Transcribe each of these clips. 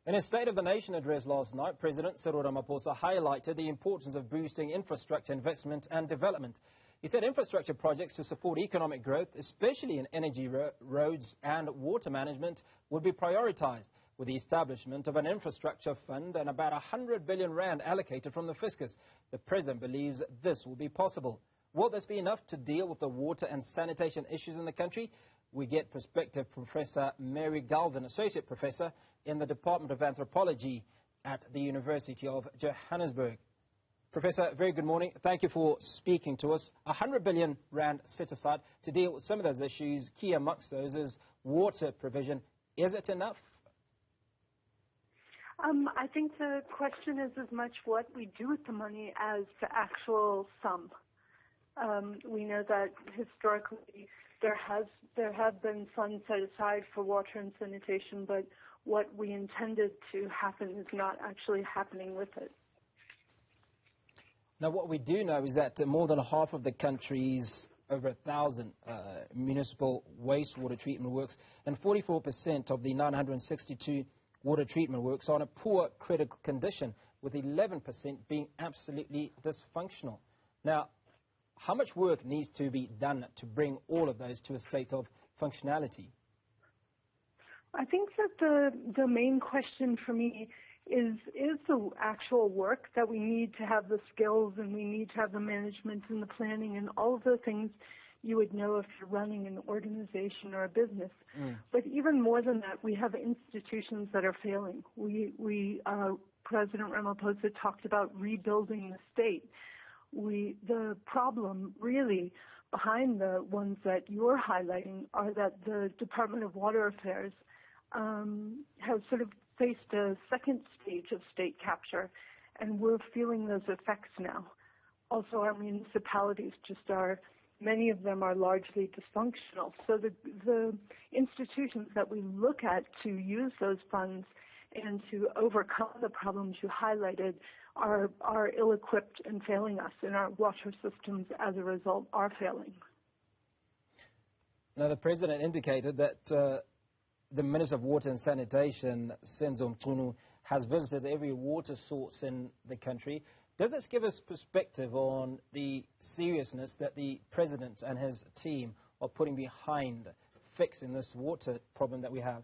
In his State of the Nation address last night, President Cyril Ramaphosa highlighted the importance of boosting infrastructure investment and development. He said infrastructure projects to support economic growth, especially in energy, roads and water management, would be prioritized, with the establishment of an infrastructure fund and about 100 billion rand allocated from the fiscus. The President believes this will be possible. Will this be enough to deal with the water and sanitation issues in the country? We get perspective Professor Mary Galvin, Associate Professor in the Department of Anthropology at the University of Johannesburg. Professor, very good morning. Thank you for speaking to us. 100 billion rand set aside to deal with some of those issues. Key amongst those is water provision. Is it enough? I think the question is as much what we do with the money as the actual sum. We know that historically there have been funds set aside for water and sanitation, but what we intended to happen is not actually happening with it. Now, what we do know is that more than half of the country's over 1,000 municipal wastewater treatment works and 44% of the 962 water treatment works are in a poor critical condition, with 11% being absolutely dysfunctional. Now, how much work needs to be done to bring all of those to a state of functionality? I think that the main question for me is the actual work that we need to have the skills, and we need to have the management and the planning and all of the things you would know if you're running an organization or a business. But even more than that, we have institutions that are failing. President Ramaphosa talked about rebuilding the state. The problem really behind the ones that you're highlighting are that the Department of Water Affairs has sort of faced a second stage of state capture, and we're feeling those effects now. Also, our municipalities many of them are largely dysfunctional. So the institutions that we look at to use those funds and to overcome the problems you highlighted are ill-equipped and failing us, and our water systems, as a result, are failing. Now, the President indicated that the Minister of Water and Sanitation, Senzo Mchunu, has visited every water source in the country. Does this give us perspective on the seriousness that the President and his team are putting behind fixing this water problem that we have?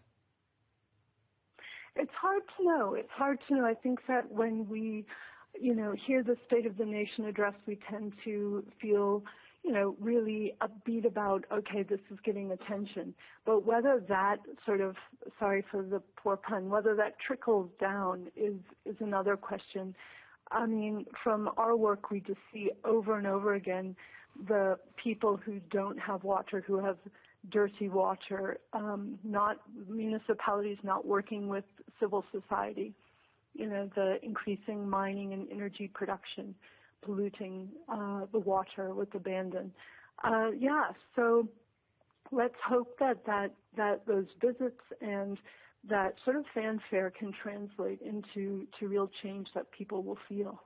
It's hard to know. It's hard to know. I think that when we, hear the State of the Nation address, we tend to feel, really upbeat about, okay, this is getting attention. But whether that sorry for the poor pun, whether that trickles down is another question. I mean, from our work, we just see over and over again the people who don't have water, who have dirty water, municipalities not working with civil society, the increasing mining and energy production, polluting the water with abandon. So let's hope that those visits and that sort of fanfare can translate into real change that people will feel.